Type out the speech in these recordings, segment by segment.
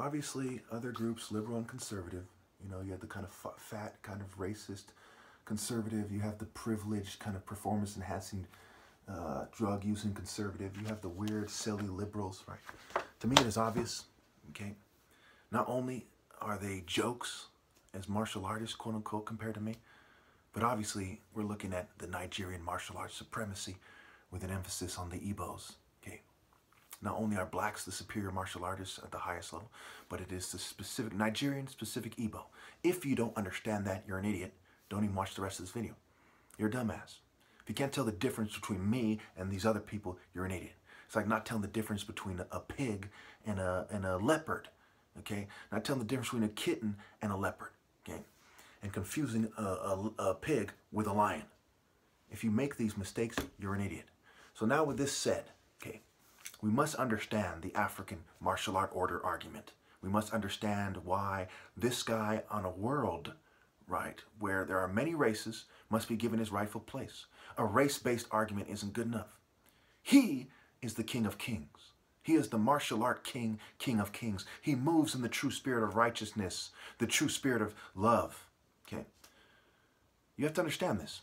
obviously other groups, liberal and conservative, you know, you have the kind of fat, kind of racist conservative. You have the privileged kind of performance-enhancing drug using conservative. You have the weird, silly liberals, right? To me, it is obvious, okay? Not only are they jokes as martial artists, quote unquote, compared to me, but obviously we're looking at the Nigerian martial arts supremacy with an emphasis on the Igbos, okay? Not only are blacks the superior martial artists at the highest level, but it is the specific Nigerian specific Igbo. If you don't understand that, you're an idiot. Don't even watch the rest of this video. You're a dumbass. If you can't tell the difference between me and these other people, you're an idiot. It's like not telling the difference between a pig and a leopard, okay? Not telling the difference between a kitten and a leopard, okay? And confusing a pig with a lion. If you make these mistakes, you're an idiot. So now with this said, okay, we must understand the African martial art order argument. We must understand why this guy on a world, right, where there are many races, must be given his rightful place. A race-based argument isn't good enough. He is the King of Kings. He is the martial art king, King of Kings. He moves in the true spirit of righteousness, the true spirit of love. Okay? You have to understand this.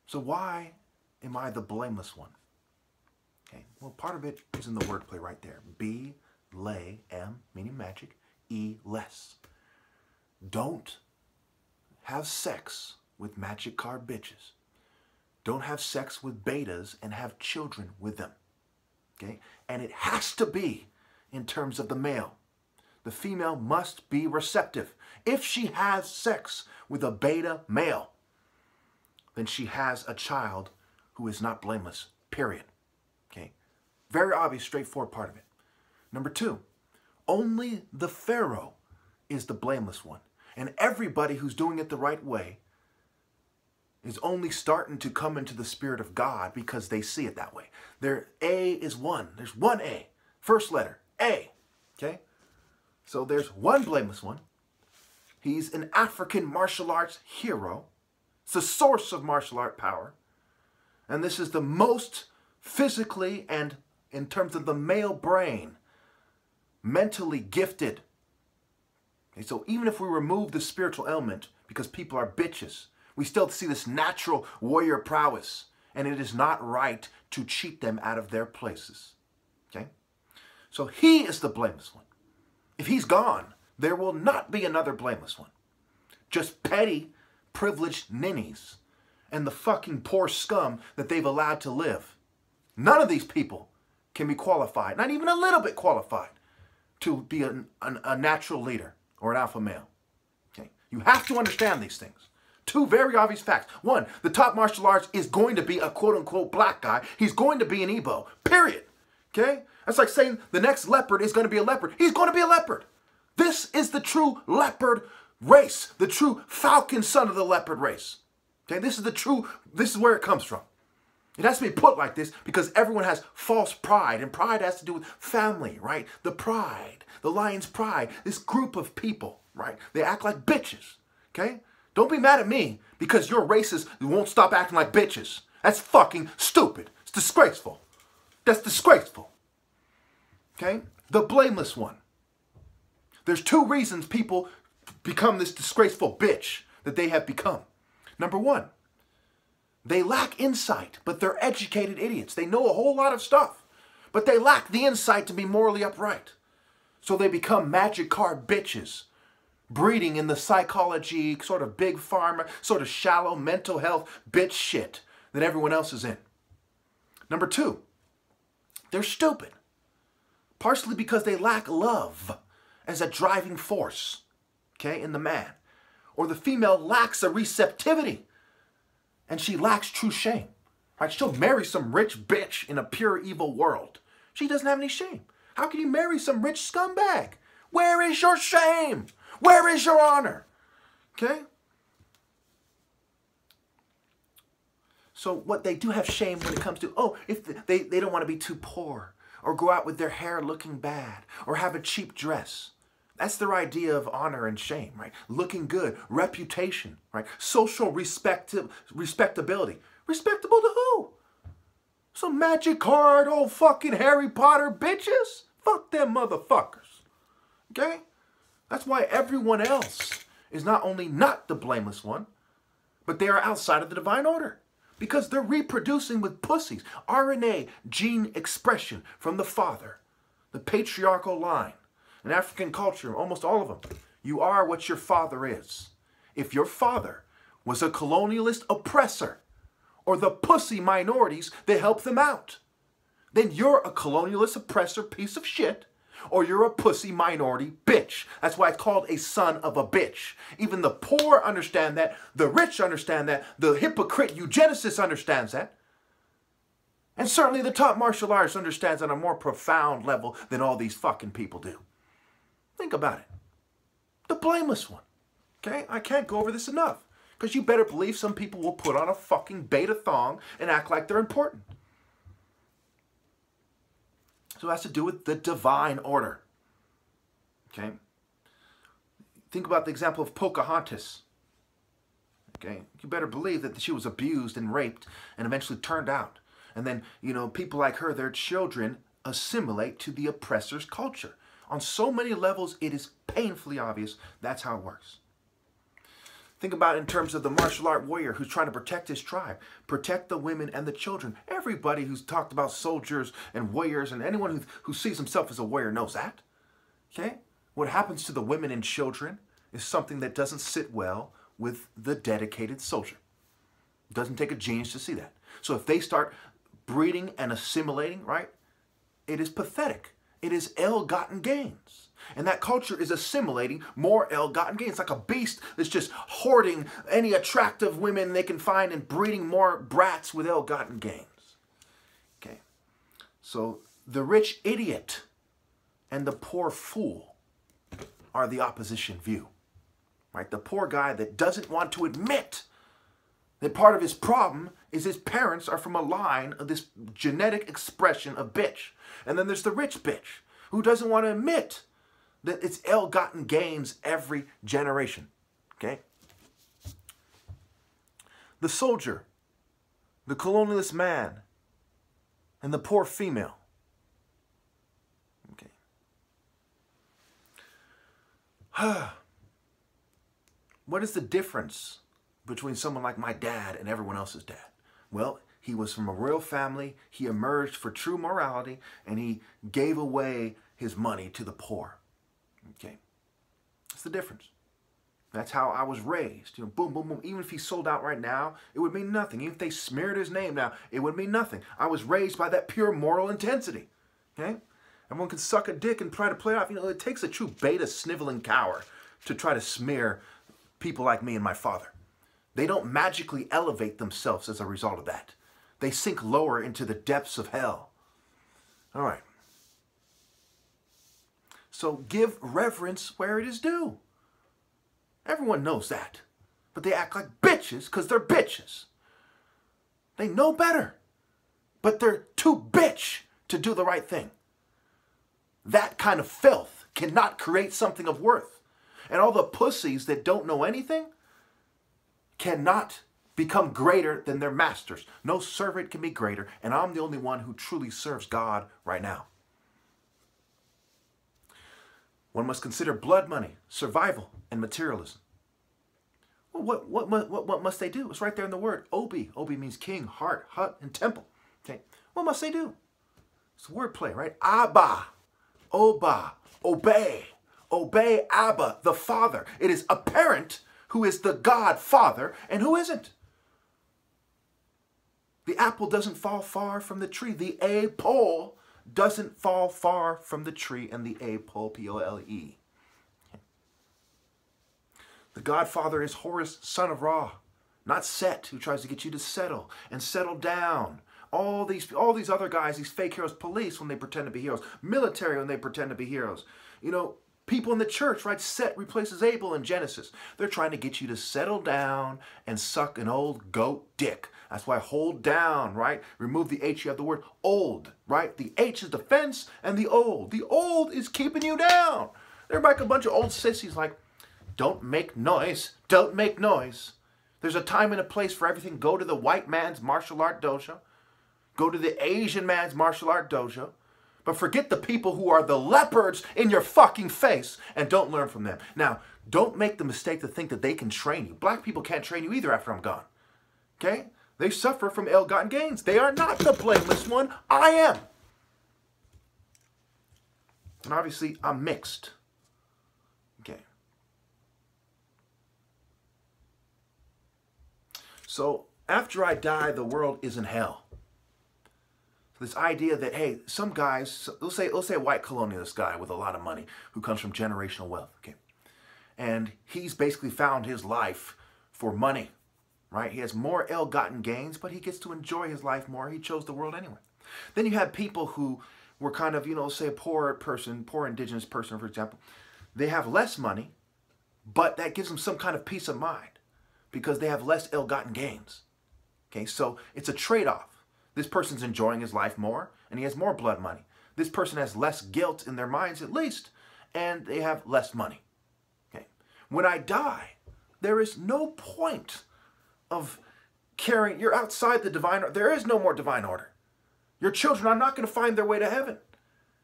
So why am I the blameless one? Okay, well, part of it is in the wordplay right there. B, lay, M, meaning magic, E, less. Don't have sex with magic card bitches. Don't have sex with betas and have children with them. Okay? And it has to be in terms of the male. The female must be receptive. If she has sex with a beta male, then she has a child who is not blameless, period. Okay? Very obvious, straightforward part of it. Number two, only the pharaoh is the blameless one. And everybody who's doing it the right way is only starting to come into the spirit of God because they see it that way. Their A is one. There's one A. First letter, A. Okay? So there's one blameless one. He's an African martial arts hero. It's the source of martial art power. And this is the most physically and in terms of the male brain, mentally gifted. Okay, so even if we remove the spiritual element, because people are bitches, we still see this natural warrior prowess. And it is not right to cheat them out of their places. Okay? So he is the blameless one. If he's gone, there will not be another blameless one. Just petty, privileged ninnies and the fucking poor scum that they've allowed to live. None of these people can be qualified, not even a little bit qualified, to be a natural leader or an alpha male. Okay? You have to understand these things. Two very obvious facts. One, the top martial arts is going to be a quote-unquote black guy. He's going to be an Igbo, period. Okay? That's like saying the next leopard is going to be a leopard. He's going to be a leopard. This is the true leopard race, the true falcon son of the leopard race. Okay? This is where it comes from. It has to be put like this because everyone has false pride, and pride has to do with family, right? The pride, the lion's pride, this group of people, right? They act like bitches, okay? Don't be mad at me because you're racist and won't stop acting like bitches. That's fucking stupid. It's disgraceful. That's disgraceful. Okay? The blameless one. There's two reasons people become this disgraceful bitch that they have become. Number one, they lack insight, but they're educated idiots. They know a whole lot of stuff, but they lack the insight to be morally upright. So they become magic card bitches, breeding in the psychology, sort of big pharma, sort of shallow mental health bitch shit that everyone else is in. Number two, they're stupid. Partially because they lack love as a driving force, okay, in the man. Or the female lacks a receptivity and she lacks true shame. Right? She'll marry some rich bitch in a pure evil world. She doesn't have any shame. How can you marry some rich scumbag? Where is your shame? Where is your honor? Okay? So what they do have shame when it comes to, oh, if they don't want to be too poor or go out with their hair looking bad or have a cheap dress. That's their idea of honor and shame, right? Looking good, reputation, right? Social respectability. Respectable to who? Some magic card, old fucking Harry Potter bitches? Fuck them motherfuckers. Okay? That's why everyone else is not only not the blameless one, but they are outside of the divine order. Because they're reproducing with pussies. RNA gene expression from the father. The patriarchal line. In African culture, almost all of them, you are what your father is. If your father was a colonialist oppressor, or the pussy minorities that help them out, then you're a colonialist oppressor piece of shit, or you're a pussy minority bitch. That's why it's called a son of a bitch. Even the poor understand that. The rich understand that. The hypocrite eugenicist understands that. And certainly the top martial artist understands on a more profound level than all these fucking people do. Think about it. The blameless one. Okay? I can't go over this enough. Because you better believe some people will put on a fucking beta thong and act like they're important. So it has to do with the divine order. Okay? Think about the example of Pocahontas. Okay? You better believe that she was abused and raped and eventually turned out. And then, you know, people like her, their children, assimilate to the oppressor's culture. On so many levels, it is painfully obvious that's how it works. Think about it in terms of the martial art warrior who's trying to protect his tribe, protect the women and the children. Everybody who's talked about soldiers and warriors and anyone who sees himself as a warrior knows that. Okay? What happens to the women and children is something that doesn't sit well with the dedicated soldier. It doesn't take a genius to see that. So if they start breeding and assimilating, right, it is pathetic. It is ill-gotten gains. And that culture is assimilating more ill-gotten gains. It's like a beast that's just hoarding any attractive women they can find and breeding more brats with ill-gotten gains. Okay. So the rich idiot and the poor fool are the opposition view. Right? The poor guy that doesn't want to admit that part of his problem is his parents are from a line of this genetic expression of bitch. And then there's the rich bitch who doesn't want to admit that it's ill-gotten gains every generation. Okay? The soldier, the colonialist man, and the poor female. Okay. What is the difference between someone like my dad and everyone else's dad? Well, he was from a royal family, he emerged for true morality, and he gave away his money to the poor. Okay? That's the difference. That's how I was raised. You know, boom, boom, boom. Even if he sold out right now, it would mean nothing. Even if they smeared his name now, it would mean nothing. I was raised by that pure moral intensity. Okay? Everyone can suck a dick and try to play it off. You know, it takes a true beta sniveling coward to try to smear people like me and my father. They don't magically elevate themselves as a result of that. They sink lower into the depths of hell. All right. So give reverence where it is due. Everyone knows that. But they act like bitches because they're bitches. They know better. But they're too bitch to do the right thing. That kind of filth cannot create something of worth. And all the pussies that don't know anything cannot become greater than their masters. No servant can be greater, and I'm the only one who truly serves God right now. One must consider blood money, survival, and materialism. Well, what must they do? It's right there in the word, obi. Obi means king, heart, hut, and temple. Okay, what must they do? It's wordplay, right? Abba, Oba, obey. Obey Abba, the Father. It is a parent who is the God Father and who isn't. The apple doesn't fall far from the tree. The A-pole doesn't fall far from the tree, and the A-pole, P-O-L-E. The Godfather is Horus, son of Ra, not Set, who tries to get you to settle and settle down. All these other guys, these fake heroes, police when they pretend to be heroes, military when they pretend to be heroes. You know, people in the church, right? Set replaces Abel in Genesis. They're trying to get you to settle down and suck an old goat dick. That's why hold down, right? Remove the H, you have the word old, right? The H is the fence and the old. The old is keeping you down. They're like a bunch of old sissies like, don't make noise, don't make noise. There's a time and a place for everything. Go to the white man's martial art dojo. Go to the Asian man's martial art dojo. But forget the people who are the leopards in your fucking face and don't learn from them. Now, don't make the mistake to think that they can train you. Black people can't train you either after I'm gone. Okay? They suffer from ill-gotten gains. They are not the blameless one. I am. And obviously, I'm mixed. Okay. So, after I die, the world is in hell. This idea that, hey, some guys, let's say a white colonialist guy with a lot of money who comes from generational wealth, okay? And he's basically found his life for money, right? He has more ill-gotten gains, but he gets to enjoy his life more. He chose the world anyway. Then you have people who were kind of, say a poor person, poor indigenous person, for example. They have less money, but that gives them some kind of peace of mind because they have less ill-gotten gains. Okay, so it's a trade-off. This person's enjoying his life more, and he has more blood money. This person has less guilt in their minds, at least, and they have less money. Okay. When I die, there is no point of carrying. You're outside the divine order. There is no more divine order. Your children are not going to find their way to heaven.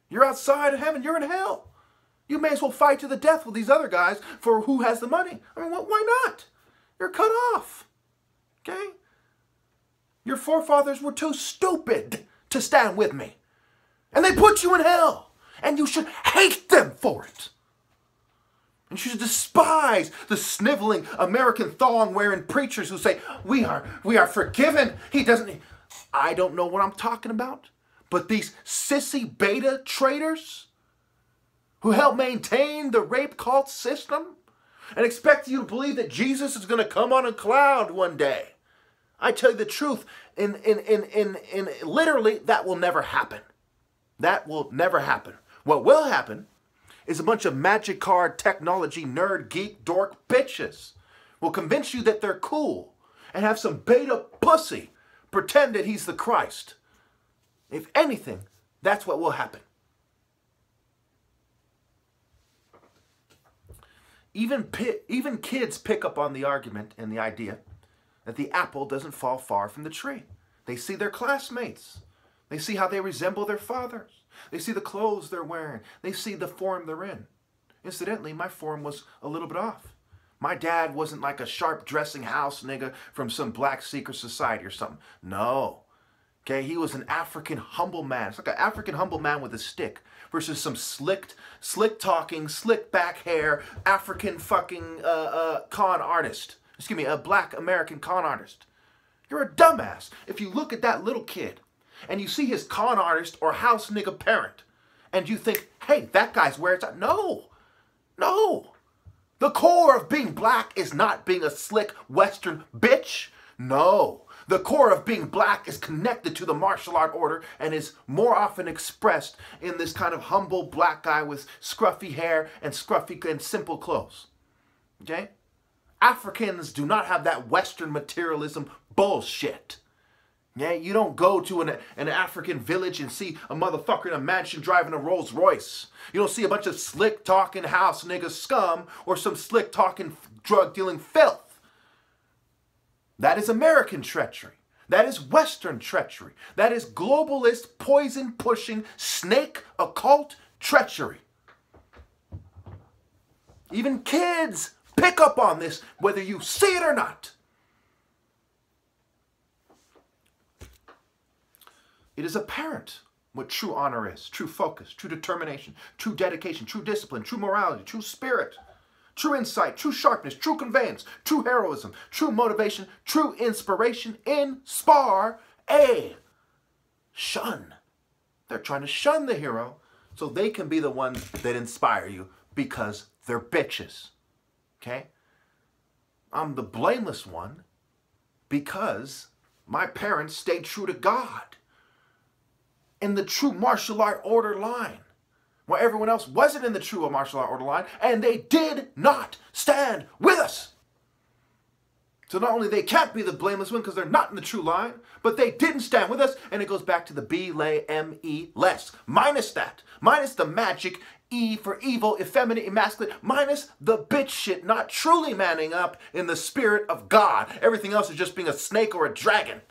You're outside of heaven. You're in hell. You may as well fight to the death with these other guys for who has the money. I mean, why not? You're cut off. Okay? Your forefathers were too stupid to stand with me. And they put you in hell. And you should hate them for it. And you should despise the sniveling American thong-wearing preachers who say, we are forgiven. He doesn't. I don't know what I'm talking about. But these sissy beta traitors who help maintain the rape cult system and expect you to believe that Jesus is going to come on a cloud one day. I tell you the truth, in literally, that will never happen. That will never happen. What will happen is a bunch of magic card technology nerd geek dork bitches will convince you that they're cool and have some beta pussy pretend that he's the Christ. If anything, that's what will happen. Even kids pick up on the argument and the idea that the apple doesn't fall far from the tree. They see their classmates. They see how they resemble their fathers. They see the clothes they're wearing. They see the form they're in. Incidentally, my form was a little bit off. My dad wasn't like a sharp dressing house nigga from some black secret society or something. No. Okay, he was an African humble man. It's like an African humble man with a stick versus some slick talking, slick back hair, African fucking con artist. Excuse me, a black American con artist. You're a dumbass if you look at that little kid and you see his con artist or house nigga parent and you think, hey, that guy's where it's at. No. No. The core of being black is not being a slick Western bitch. No. The core of being black is connected to the martial art order and is more often expressed in this kind of humble black guy with scruffy hair and scruffy and simple clothes. Okay? Africans do not have that Western materialism bullshit. Yeah, you don't go to an African village and see a motherfucker in a mansion driving a Rolls Royce. You don't see a bunch of slick talking house nigga scum or some slick talking drug dealing filth. That is American treachery. That is Western treachery. That is globalist, poison pushing, snake occult treachery. Even kids pick up on this, whether you see it or not. It is apparent what true honor is, true focus, true determination, true dedication, true discipline, true morality, true spirit, true insight, true sharpness, true conveyance, true heroism, true motivation, true inspiration, inspire, shun. They're trying to shun the hero so they can be the ones that inspire you because they're bitches. Okay? I'm the blameless one because my parents stayed true to God in the true martial art order line, while everyone else wasn't in the true martial art order line, and they did not stand with us. So not only they can't be the blameless one because they're not in the true line, but they didn't stand with us, and it goes back to the B-lay-M-E-less. Minus that. Minus the magic, E for evil, effeminate, emasculate, minus the bitch shit, not truly manning up in the spirit of God. Everything else is just being a snake or a dragon.